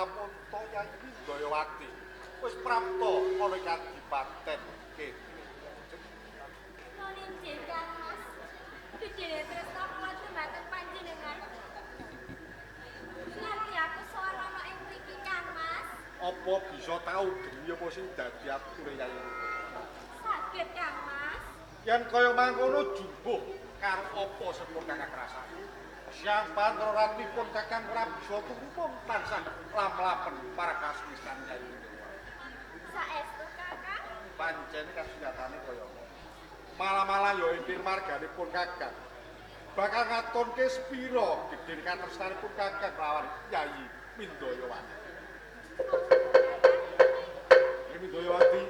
Prapunta Yayi Windayawati wis prapta ana Kadipaten Kediri. Nunin Kang Mas. Dijene tresna kula dhumateng panjenengan. Nganti aku sowan ana ing mriki Kang Mas. Apa bisa tau geni apa sing dadi ature Yayi? Saged Kang Mas. Yen kaya mangkono jumbuh karo apa sepur kakang rasane. Siang pantratipun kakang Prabisa tumupung tansah lam-lapen para kaswistan Yayi. Saestu Kakang. Pancen kasunyatane kaya apa? Malah-malah ya inggih marganipun kakang. Bakal ngatunke sepira gedhe katresnanipun kakang lawan Yayi Windayawati. Yayi Windayawati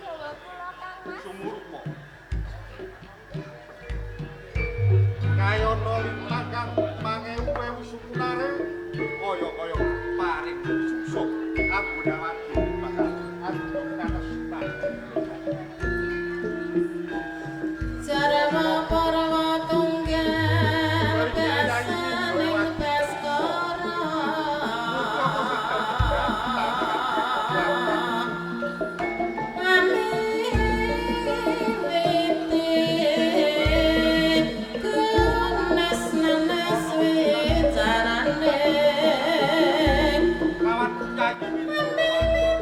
Dawa kula Kang Mas. sumurma. Kayana lintang kang mangewu-ewu sukunare kaya-kaya paring susuk Ambunawati bakal andhong katresnan. Sarwa parwa tunggal basaning baskara Lawan Yayi Windayawati.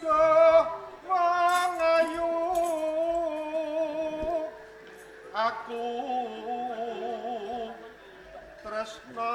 Duh, wong ayu aku tresna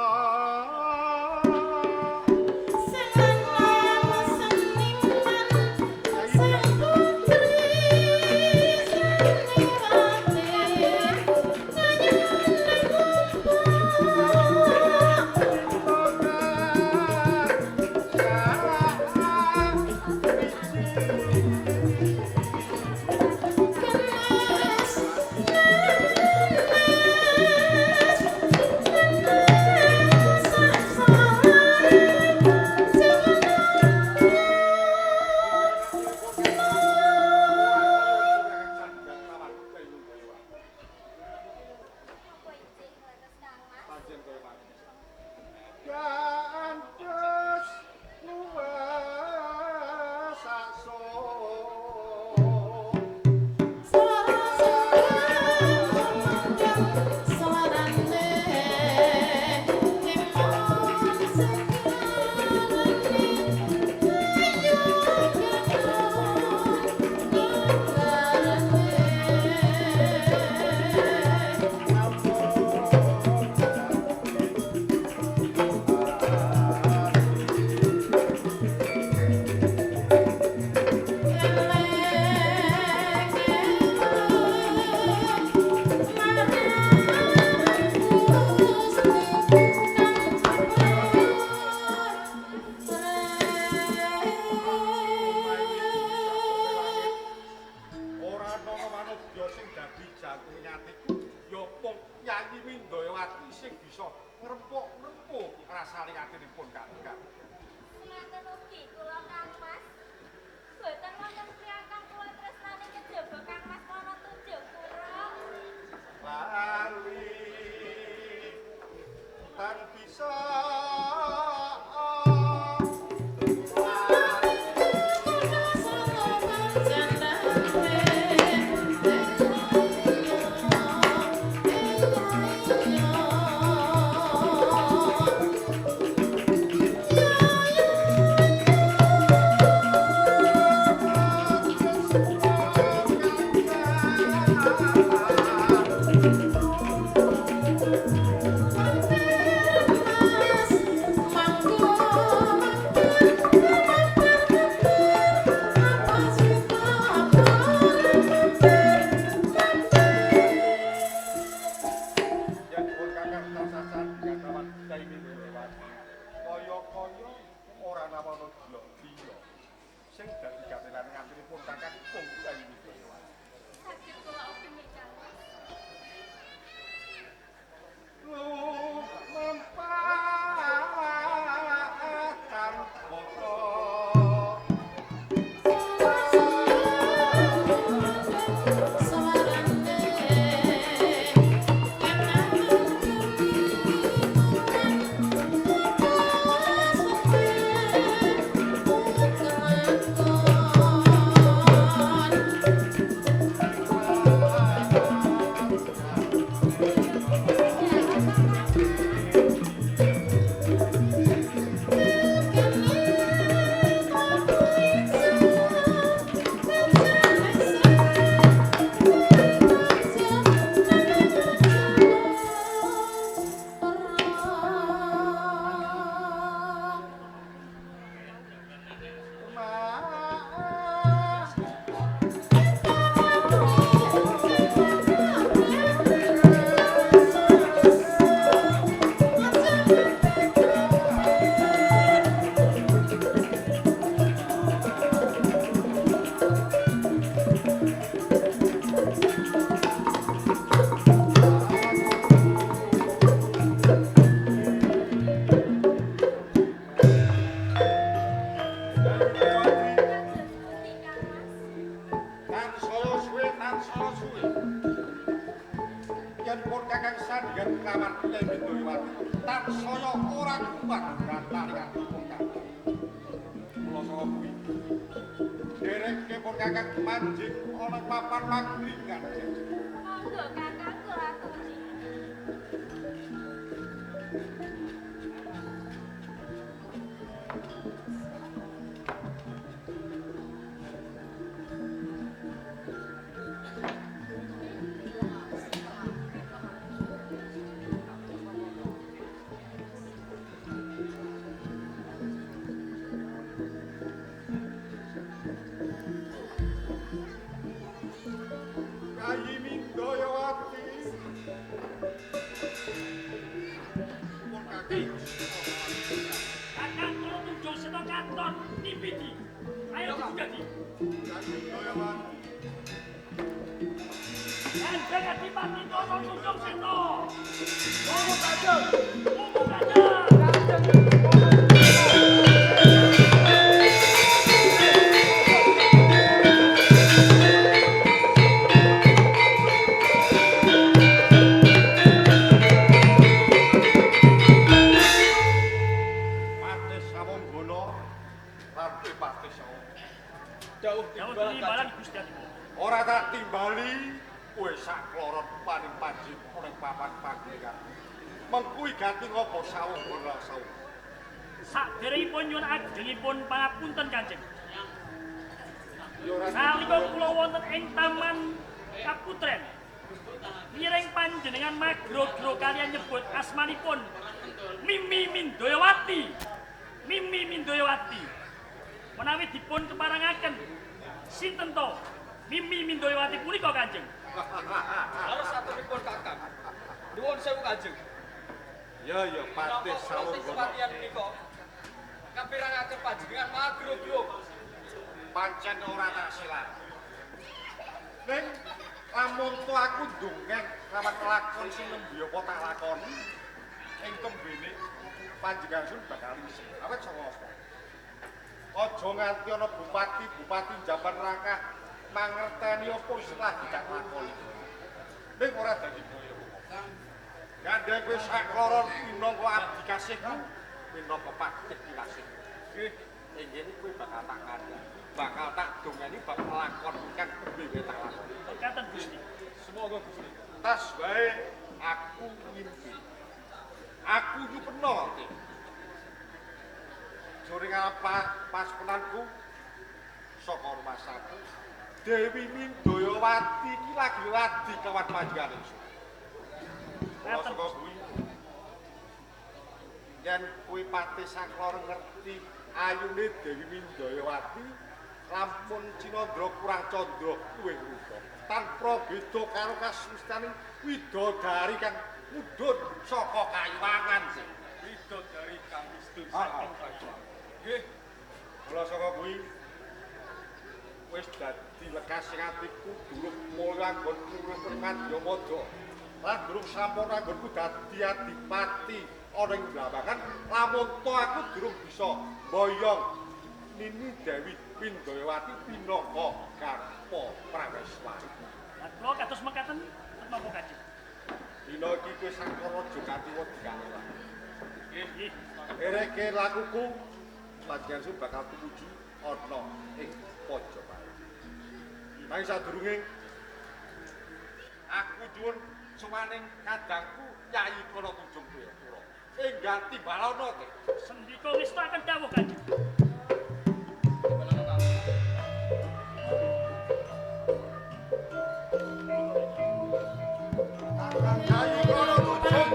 Apa ijing leres Kang Mas? pancen kaya mangkono. Gantos luwes sakso ora ana manungsa sing dadi jantunge atiku ya mung Yayi Windayawati sing bisa ngrempuk-ngrempuk rasane atinipun kakang. Ngaten ugi kula Kang Mas. Boten wonten priyakang kula tresnani kejaba Kang Mas ana tujuh kura. Lali tan bisa yen pun kakang tersasar dengan lawan Yayi Windayawati. Kaya-kaya ora nawana dia sing dadi gatelan ngaturipun kakang mung Yayi Windayawati. Saged kula upami Kang Mas. Lu mempatan foto jagat lawan Kyai Windoyowati tansaya ora kuat ngatani katipun kakang. Kula saha kuwi. Derek kepun kakang manjing ana papan pangringan. Monggo kakang kula aturi. Kyai Windoyowati. Pun kakang. Kakang kula tunjuk seta katon nipiti. Ayo dijadi. Kyai Windoyowati. Kanjeng Adipati kula tunjuk seta. Monggo Kanjeng. Monggo Kanjeng. Patih Samonggana lan Patih Sawa. Dawuh Dawuh timbalan timbalan Gusti Adipati. Ora tak timbali kowe sakloron paning panjing ning papan panglingan. Mengkuwi ganti ngapa Samonggana sawu. Saderengipun nyuwun ajengipun pangapunten Kanjeng. Ya ora Nalika kula wonten ing taman Kaputren, miring panjenengan magro-gro kaliyan nyebut asmanipun Mimi Windoyowati. Mimi Windoyowati. Menawi dipun keparengaken sinten to Mimi Windoyowati punika Kanjeng? harus saturipun Kakang. Nuwun sewu Kanjeng. Ya Patih Napa Samonggana. sepatian menika kapirangaken panjenengan magro-gro. Pancen ora tak silat. Ning lamun to aku ndongeng lawan lakon sing nembe apa tak lakoni ing tembene panjenengan sun bakal isih. Awet saka apa? Aja nganti ana bupati Jamban Rangkah mangerteni apa istilah tidak lakoni. Ning ora dadi boyo. Gandhe kowe sakloron minangka abdi kasihku, minangka patih kasihku. Nggih, inggih kowe bakal tak kandhani. Bakal tak dongeni bab lakon kang nembe tak lakoni. Katen Gusti. Semoga Gusti. Tas wae aku ngimpi. Aku nyupeno. Joring apa pas penanku saka rumah sakit. Dewi Windoyowati iki lagi ladi kawan panjenengan ingsun. Katen Saka kuwi yen kuwi Patih Saklor ngerti ayune Dewi Windoyowati lampun Cinandra kurang candra luwih rupa. Tanpa beda karo kasustaning widodari kang mudhun saka Kayuwangan sih. Widodari kang istri Ah, saking ah. Kayuwangan. Nggih, Mula saka kuwi wis dadi lekas sing atiku durung mulih anggonku urip ing Madyamada. Lan durung sampun anggonku dadi adipati ana ing Blambangan, lamun to aku durung bisa mboyong Nini Dewi Windoyowati pinangka Karpa Prameswari. Lah kula kados mekaten menapa Kanjeng? Dina iki kowe sakara Jogati Wedhane. Nggih. Ereke lakuku panjenengan sun bakal tumuju ana ing Pajapahit. Nanging sadurunge aku nyuwun suwaning kadangku Nyai Kala Kunjung Pura. Enggal timbalana te. Sendika ngestaken dawuh Kanjeng. timbalan Kakang. Nyai Kala Kunjung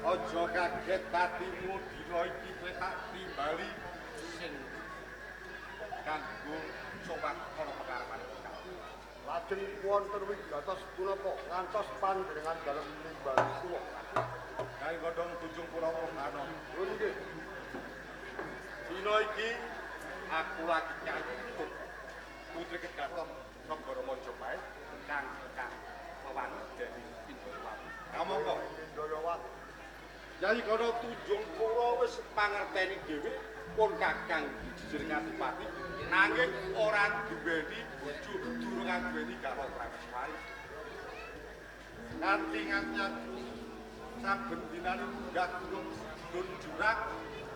Aja kaget tatimu dina iki kowe tak timbali sing kanggo sowan ana pekarepan. Lajeng wonten wigatos punapa ngantos panjenengan dalem nimbali kula. Kae godhong Kunjung Pura ana. Nuwun nggih. Dina iki aku lagi nyambut Putri Kedaton Negara Majapahit kang Yai kono Tunjung Pura wis pangerteni dhewe pun Kakang jujur Kadipati nanging ora duweni bojo durung duweni garwa Prameswari. Nganti-nganti saben dinane munggah gunung jurang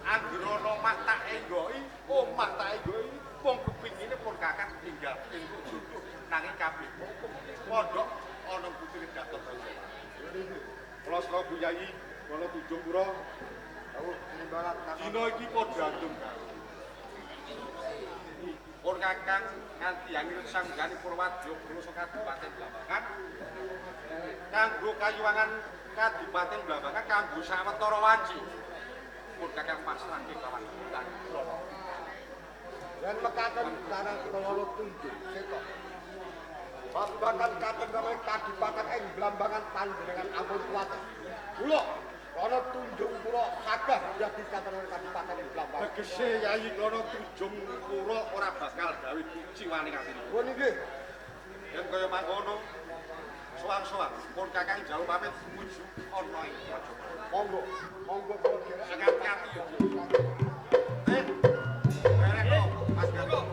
anggere ana mata enggoki, omah tak enggoki wong kepingine pun Kakang tinggal ing jodoh nanging kabeh pondok ana putri Gatot Kaca. Kula sira Bu Yai kono Tunjung Pura dina iki padha andung pun Kakang nganti angin sanggani Purwadya Basa Kadipaten Blambangan kanggo kayuwangan Kadipaten Blambangan kanggo sawetara wanci pun Kakang pasrahke kawan hutan dan mekaten sareng kula Tunjung Seta babagan katen kami Kadipaten ing Blambangan panjenengan ampun kuwat kula kono Tunjung Pura sagah dadi katen Kadipaten ing Blambangan tegese Yai kono Tunjung Pura ora bakal gawe kunci wani katene pun nggih yen kaya mangkono sowan-sowan pun Kakang jauh pamit menuju ana ing praja monggo monggo kula derek hati-hati yo derek kok Mas Gatot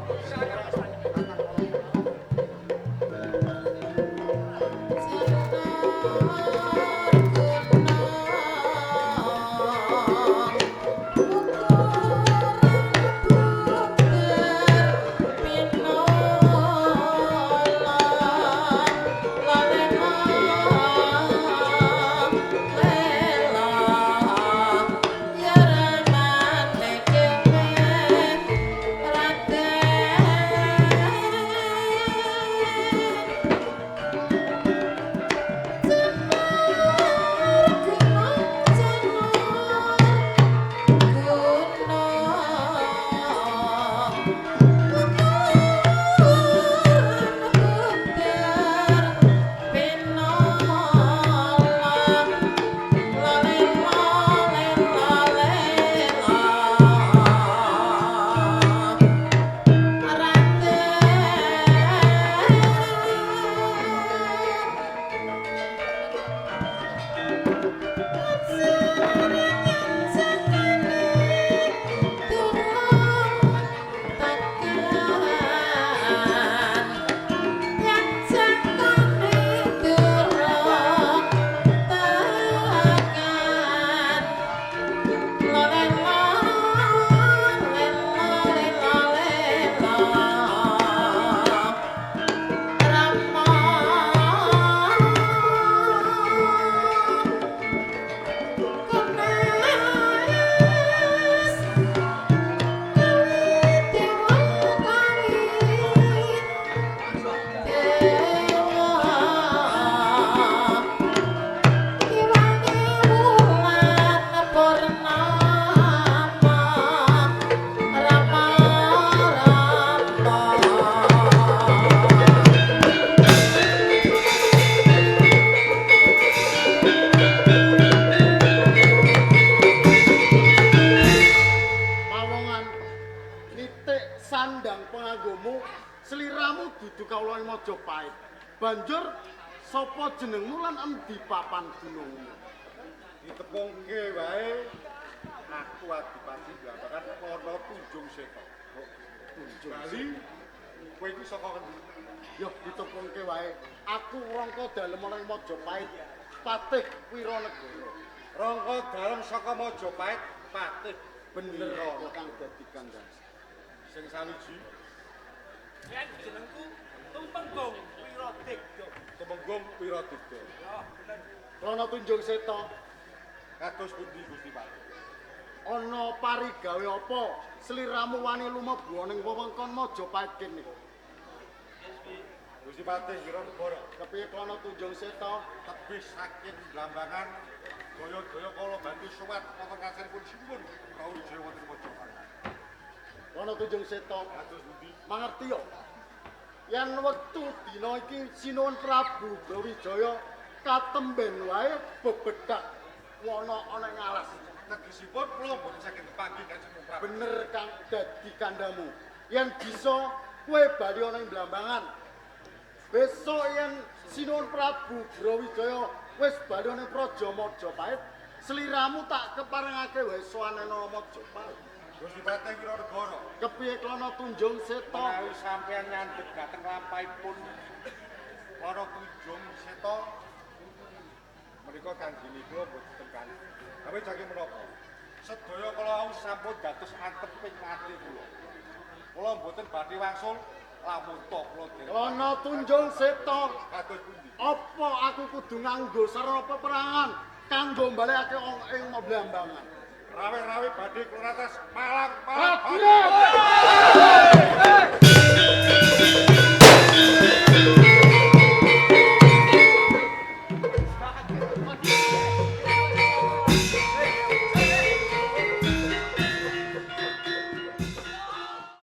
Majapahit. Banjur sapa jenengmu lan endi papan gunungmu? ditepungke wae aku Adipati Blambangan ana Tunjung Seta. Tunjung Bali kowe iki saka endi? Ya ditepungke wae. Aku rangka dalem ana ing Majapahit, Patih Wiranegara. Rangka dalem saka Majapahit, Patih Bener kang dadi kandhang. Sing sawiji Yen jenengku Tumenggung Wiradegda. Tumenggung Wiradegda. Ya, bener. Ana Tunjung Seta. Kados pundi Gusti Patih? Ana parigawe apa sliramu wani lumebu ning wewengkon Majapahit kene? Gusti Patih Wiranegara Kepiye kana Tunjung Seta? tebih saking Blambangan daya-daya kala bantu suwat wonten kasiripun sinuwun Brawijaya wonten Majapahit. Ana Tunjung Seta. Kados pundi? Mangerti yo. Yen wektu dina iki Sinuwun Prabu Brawijaya katemben wae bebedak wana ana ing alas. Tegesipun kula mboten saged panggih Kanjeng Prabu. Bener kang dadi kandhamu. Yen bisa kowe bali ana ing Blambangan. Besok yen Sinuwun Prabu Brawijaya wis bali ana ing Praja Majapahit, Sliramu tak keparengake wae Swanena Majapahit. Gusti Patih Wiranegara. Kepiye Klana Tunjung Seta? Menawi sampeyan nyandhep dhateng lampahipun Klana Tunjung Seta menika kanggini kula mboten kan. Tapi jage menapa? Sedaya kula sampun dados anteping ati kula. Kula mboten badhe wangsul lamun tok kula derek. Klana Tunjung Seta, Kados pundi? apa aku kudu nganggo sarana peperangan kanggo mbalekake wong ing Blambangan? Rawe-rawe badhe kula atas Malang. Prajurit!